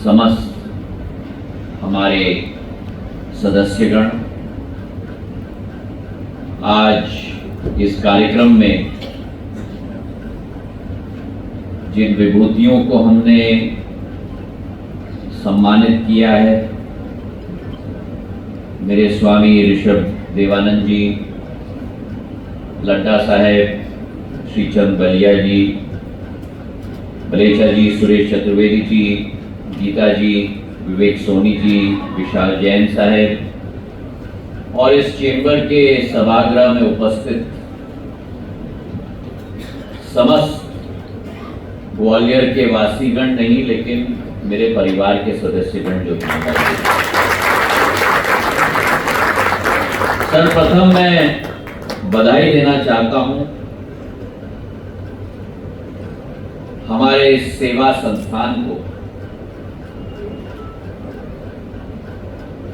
समस्त हमारे सदस्यगण आज इस कार्यक्रम में जिन विभूतियों को हमने सम्मानित किया है, मेरे स्वामी ऋषभ देवानंद जी, लड्डा साहेब, श्रीचंद बलिया जी, बलेचा जी, सुरेश चतुर्वेदी जी, गीता जी, विवेक सोनी जी, विशाल जैन साहेब और इस चेंबर के सभागृह में उपस्थित समस्त ग्वालियर के वासीगण नहीं लेकिन मेरे परिवार के सदस्यगण जो सर्वप्रथम मैं बधाई देना चाहता हूं हमारे सेवा संस्थान को,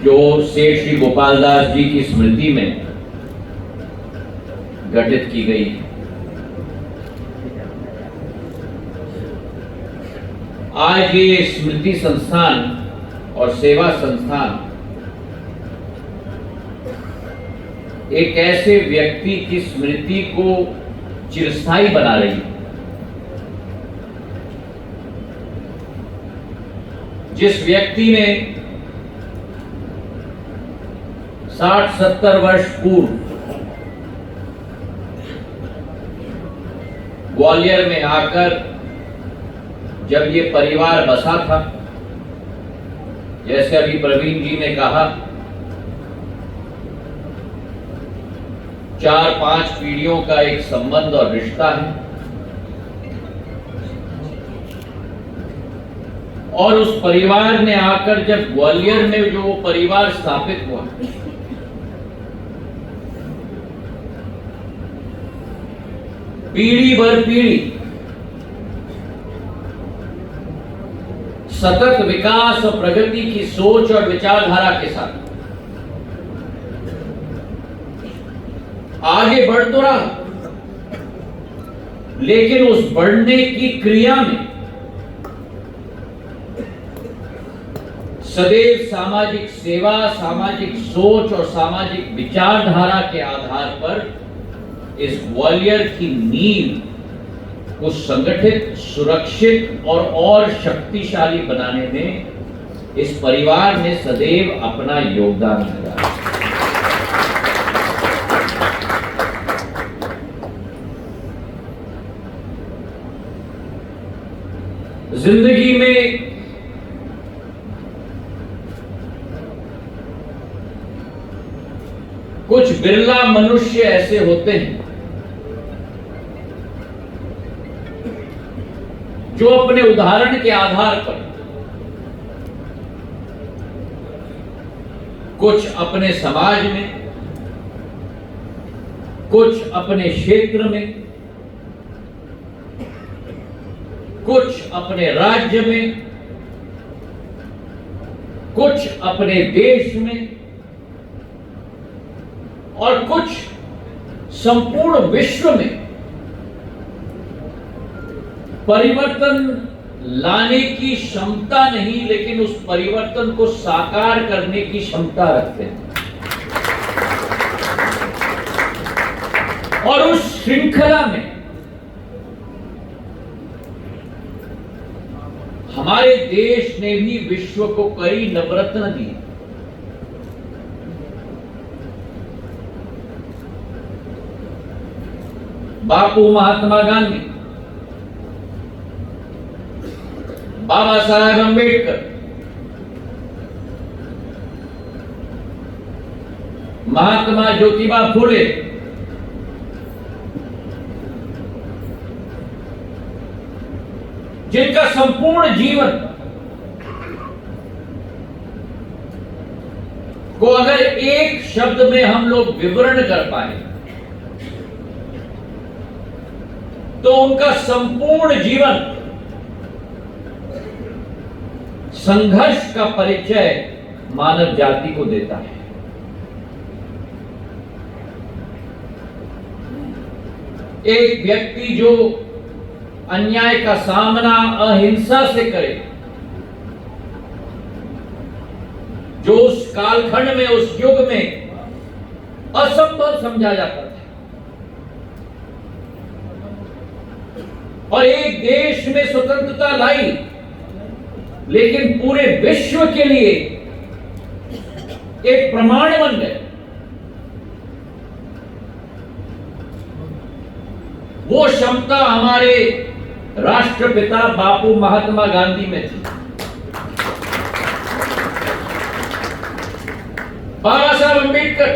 जो सेठ श्री गोपाल दास जी की स्मृति में गठित की गई। आज ये स्मृति संस्थान और सेवा संस्थान एक ऐसे व्यक्ति की स्मृति को चिरस्थायी बना रही है जिस व्यक्ति ने 60-70 वर्ष पूर्व ग्वालियर में आकर जब ये परिवार बसा था, जैसे अभी प्रवीण जी ने कहा, 4-5 पीढ़ियों का एक संबंध और रिश्ता है और उस परिवार ने आकर जब ग्वालियर में जो परिवार स्थापित हुआ, पीढ़ी भर पीढ़ी सतत विकास और प्रगति की सोच और विचारधारा के साथ आगे बढ़ तो रहा, लेकिन उस बढ़ने की क्रिया में सदैव सामाजिक सेवा, सामाजिक सोच और सामाजिक विचारधारा के आधार पर इस ग्वालियर की नींव को संगठित, सुरक्षित और शक्तिशाली बनाने में इस परिवार ने सदैव अपना योगदान दिया। जिंदगी में कुछ बिरला मनुष्य ऐसे होते हैं जो अपने उदाहरण के आधार पर कुछ अपने समाज में, कुछ अपने क्षेत्र में, कुछ अपने राज्य में, कुछ अपने देश में और कुछ संपूर्ण विश्व में परिवर्तन लाने की क्षमता नहीं, लेकिन उस परिवर्तन को साकार करने की क्षमता रखते हैं। और उस श्रृंखला में हमारे देश ने भी विश्व को कई नवरत्न दिए। बापू महात्मा गांधी, बाबा साहेब अंबेडकर, महात्मा ज्योतिबा फुले, जिनका संपूर्ण जीवन को अगर एक शब्द में हम लोग विवरण कर पाए तो उनका संपूर्ण जीवन संघर्ष का परिचय मानव जाति को देता है। एक व्यक्ति जो अन्याय का सामना अहिंसा से करे जो उस कालखंड में, उस युग में असंभव समझा जाता था। और एक देश में स्वतंत्रता लाई, लेकिन पूरे विश्व के लिए एक प्रमाण बन गए। वो क्षमता हमारे राष्ट्रपिता बापू महात्मा गांधी में थी। बाबा साहब अंबेडकर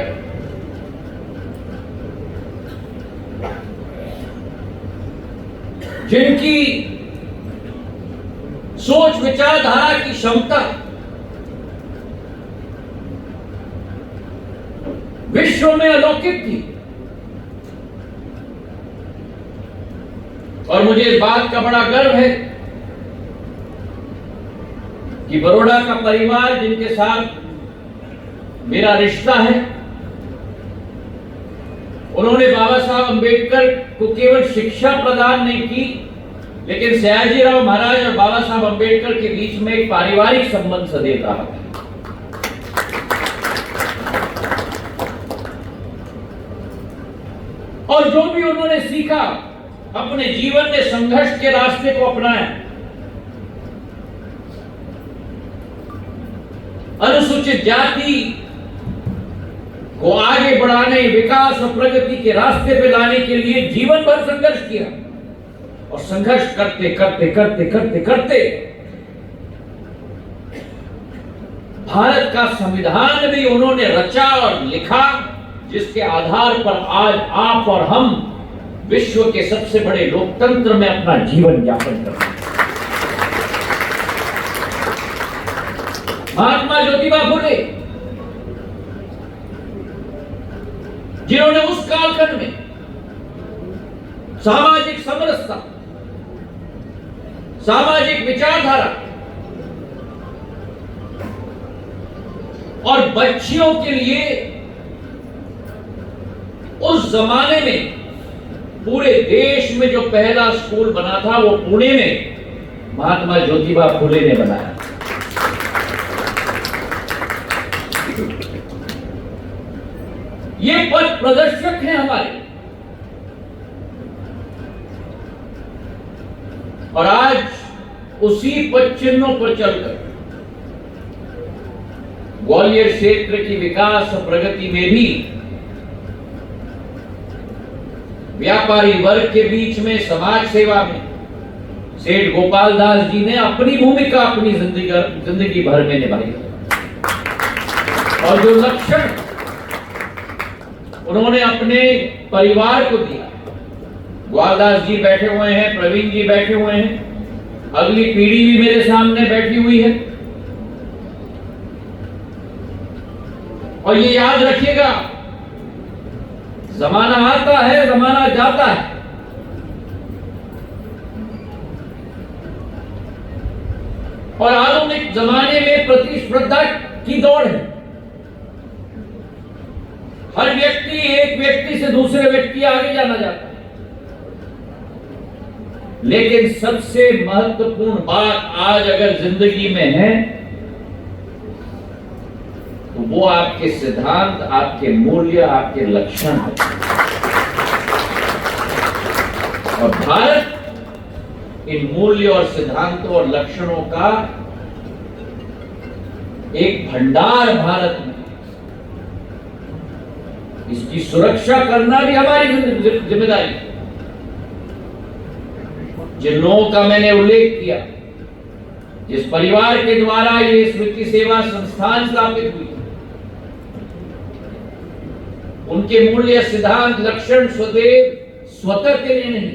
जिनकी सोच विचारधारा की क्षमता विश्व में अलौकिक थी। और मुझे इस बात का बड़ा गर्व है कि बड़ौदा का परिवार, जिनके साथ मेरा रिश्ता है, उन्होंने बाबा साहब अंबेडकर को केवल शिक्षा प्रदान नहीं की, लेकिन सयाजीराव महाराज और बाबा साहब अंबेडकर के बीच में एक पारिवारिक संबंध सदैव रहा है। और जो भी उन्होंने सीखा, अपने जीवन में संघर्ष के रास्ते को अपनाया। अनुसूचित जाति को आगे बढ़ाने, विकास और प्रगति के रास्ते पे लाने के लिए जीवन भर संघर्ष किया। और संघर्ष करते करते करते करते करते भारत का संविधान भी उन्होंने रचा और लिखा, जिसके आधार पर आज आप और हम विश्व के सबसे बड़े लोकतंत्र में अपना जीवन यापन करते हैं। महात्मा ज्योतिबा फुले, जिन्होंने उस कालखंड में सामाजिक समरसता, सामाजिक विचारधारा और बच्चियों के लिए उस जमाने में पूरे देश में जो पहला स्कूल बना था, वो पुणे में महात्मा ज्योतिबा फुले ने बनाया। ये पथ प्रदर्शक हैं हमारे। और आज उसी पथ चिन्हों पर चलकर ग्वालियर क्षेत्र की विकास और प्रगति में भी व्यापारी वर्ग के बीच में, समाज सेवा में सेठ गोपाल दास जी ने अपनी भूमिका अपनी जिंदगी भर में निभाई। और जो लक्षण उन्होंने अपने परिवार को दिया, ग्वालदास जी बैठे हुए हैं, प्रवीण जी बैठे हुए हैं, अगली पीढ़ी भी मेरे सामने बैठी हुई है। और ये याद रखिएगा, जमाना आता है, जमाना जाता है, और आधुनिक जमाने में प्रतिस्पर्धा की दौड़ है। हर व्यक्ति एक व्यक्ति से दूसरे व्यक्ति आगे जाना चाहता है, लेकिन सबसे महत्वपूर्ण बात आज अगर जिंदगी में है तो वो आपके सिद्धांत, आपके मूल्य, आपके लक्षण है। और भारत इन मूल्य और सिद्धांतों और लक्षणों का एक भंडार भारत में, इसकी सुरक्षा करना भी हमारी जिम्मेदारी है। जिन लोगों का मैंने उल्लेख किया, जिस परिवार के द्वारा ये स्मृति सेवा संस्थान स्थापित हुई, उनके मूल्य, सिद्धांत, लक्षण सदैव स्वतः के लिए नहीं,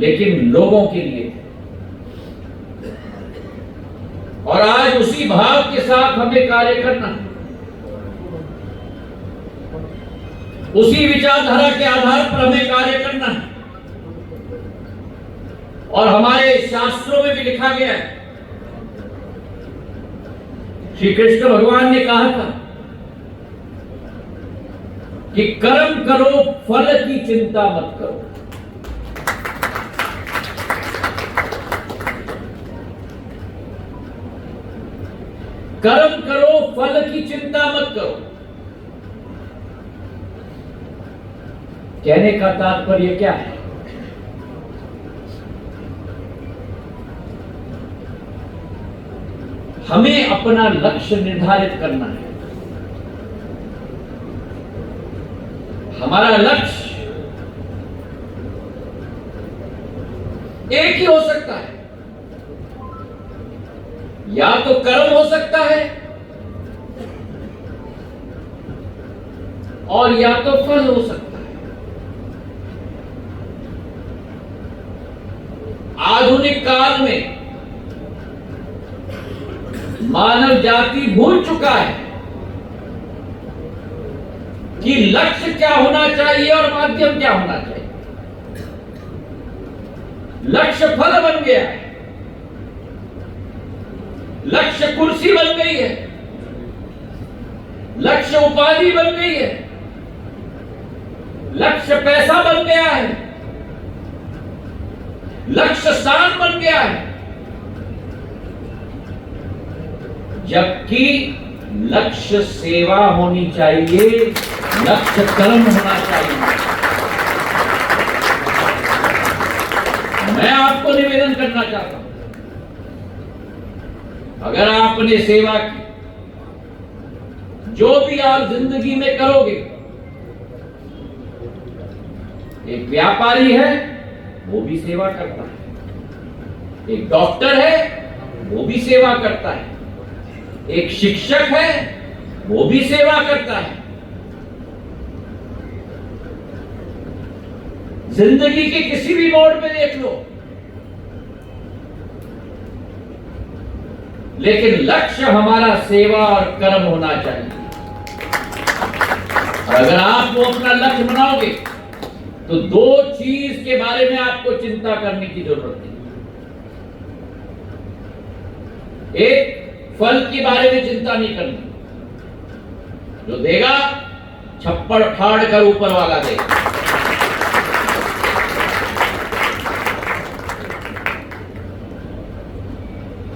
लेकिन लोगों के लिए। और आज उसी भाव के साथ हमें कार्य करना है। उसी विचारधारा के आधार पर हमें कार्य करना है। और हमारे शास्त्रों में भी लिखा गया है, श्री कृष्ण भगवान ने कहा था कि कर्म करो, फल की चिंता मत करो। कर्म करो, फल की चिंता मत करो। कहने का तात्पर्य क्या है? हमें अपना लक्ष्य निर्धारित करना है। हमारा लक्ष्य एक ही हो सकता है, या तो कर्म हो सकता है और या तो फल हो सकता है। आधुनिक काल में मानव जाति भूल चुका है कि लक्ष्य क्या होना चाहिए और माध्यम क्या होना चाहिए। लक्ष्य फल बन गया है, लक्ष्य कुर्सी बन गई है, लक्ष्य उपाधि बन गई है, लक्ष्य पैसा बन गया है, लक्ष्य स्थान बन गया है। जबकि लक्ष्य सेवा होनी चाहिए, लक्ष्य कर्म होना चाहिए। मैं आपको निवेदन करना चाहता हूं, अगर आपने सेवा की, जो भी आप जिंदगी में करोगे, एक व्यापारी है वो भी सेवा करता है, एक डॉक्टर है वो भी सेवा करता है, एक शिक्षक है वो भी सेवा करता है। जिंदगी के किसी भी मोड़ पे देख लो, लेकिन लक्ष्य हमारा सेवा और कर्म होना चाहिए। और अगर आप वो अपना लक्ष्य बनाओगे तो दो चीज के बारे में आपको चिंता करने की जरूरत नहीं। एक, फल के बारे में चिंता नहीं करनी, जो देगा छप्पड़ फाड़ कर ऊपर वाला देगा।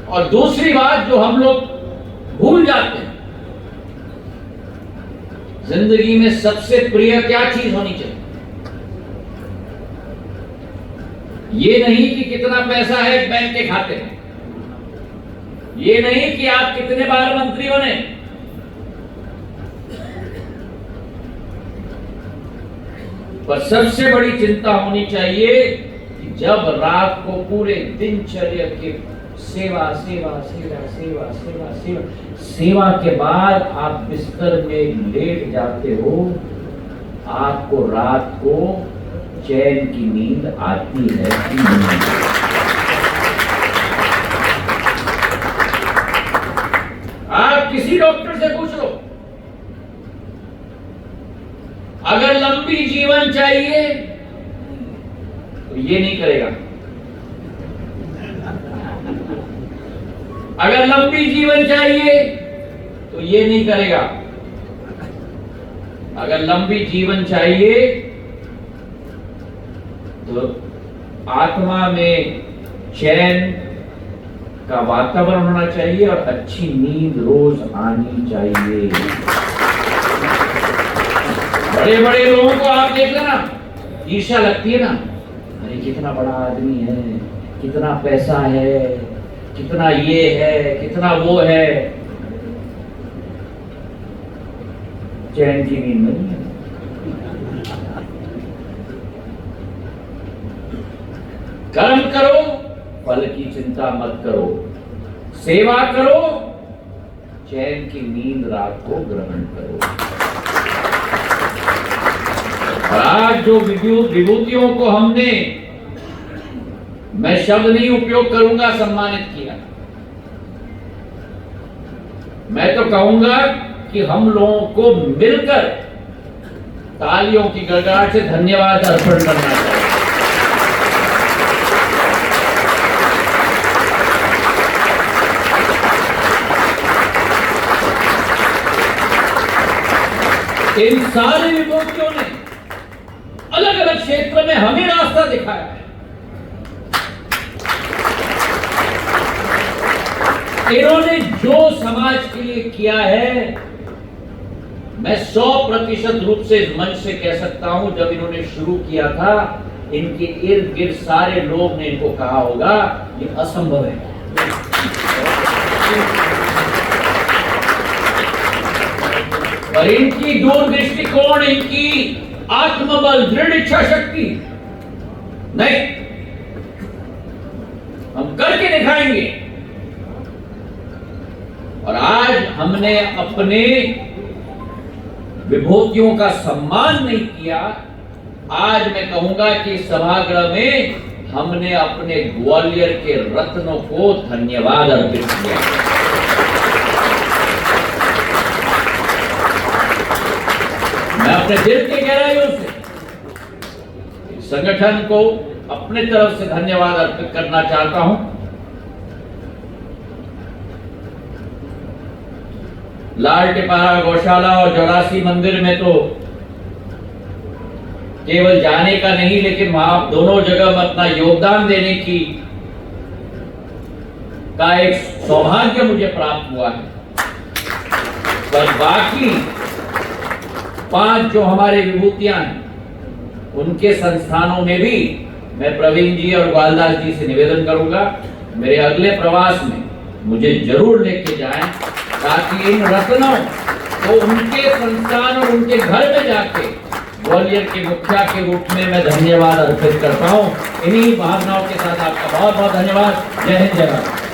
और दूसरी बात जो हम लोग भूल जाते हैं, जिंदगी में सबसे प्रिय क्या चीज होनी चाहिए? ये नहीं कि कितना पैसा है बैंक के खाते में, ये नहीं कि आप कितने बार मंत्री बने, पर सबसे बड़ी चिंता होनी चाहिए कि जब रात को पूरे दिनचर्या के सेवा सेवा सेवा सेवा सेवा सेवा सेवा के बाद आप बिस्तर में लेट जाते हो, आपको रात को चैन की नींद आती है कि नहीं? आप किसी डॉक्टर से पूछ लो, अगर लंबी जीवन चाहिए तो ये नहीं करेगा। अगर लंबी जीवन चाहिए तो ये नहीं करेगा। अगर लंबी जीवन चाहिए तो आत्मा में चैन का वातावरण होना चाहिए और अच्छी नींद रोज आनी चाहिए। बड़े बड़े लोगों को आप देख लेना, ईर्ष्या लगती है ना, अरे कितना बड़ा आदमी है, कितना पैसा है, कितना ये है, कितना वो है, चैन की नींद नहीं है। कर्म करो, फल की चिंता मत करो, सेवा करो, चैन की नींद रात को ग्रहण करो। और आज जो विभूतियों को हमने, मैं शब्द नहीं उपयोग करूंगा, सम्मानित किया, मैं तो कहूंगा कि हम लोगों को मिलकर तालियों की गड़गड़ाहट से धन्यवाद अर्पण करना चाहिए। इन सारे विभूतियों ने अलग अलग क्षेत्र में हमें रास्ता दिखाया है। इन्होंने जो समाज के लिए किया है, मैं 100% रूप से इस मंच से कह सकता हूं, जब इन्होंने शुरू किया था, इनके इर्द गिर्द सारे लोग ने इनको कहा होगा ये असंभव है। पर इनकी दूरदृष्टिकोण, इनकी आत्मबल, दृढ़ इच्छा शक्ति, नहीं, हम करके दिखाएंगे। और आज हमने अपने विभूतियों का सम्मान नहीं किया। आज मैं कहूंगा कि सभागृह में हमने अपने ग्वालियर के रत्नों को धन्यवाद अर्पित किया। मैं अपने दिल की गहराइयों से संगठन को अपने तरफ से धन्यवाद अर्पित करना चाहता हूं। लाल टिपारा गौशाला और 84 मंदिर में तो केवल जाने का नहीं, लेकिन वहां दोनों जगह में अपना योगदान देने की का एक सौभाग्य मुझे प्राप्त हुआ है। पर बाकी 5 जो हमारे विभूतियां हैं, उनके संस्थानों में भी मैं प्रवीण जी और ग्वालदास जी से निवेदन करूंगा, मेरे अगले प्रवास में मुझे जरूर लेके जाएं, ताकि इन रत्नों को उनके संस्थान और उनके घर में जाके ग्वालियर के मुखिया के रूप में मैं धन्यवाद अर्पित करता हूं। इन्हीं भावनाओं के साथ आपका बहुत बहुत धन्यवाद। जय हिंद, जय भारत।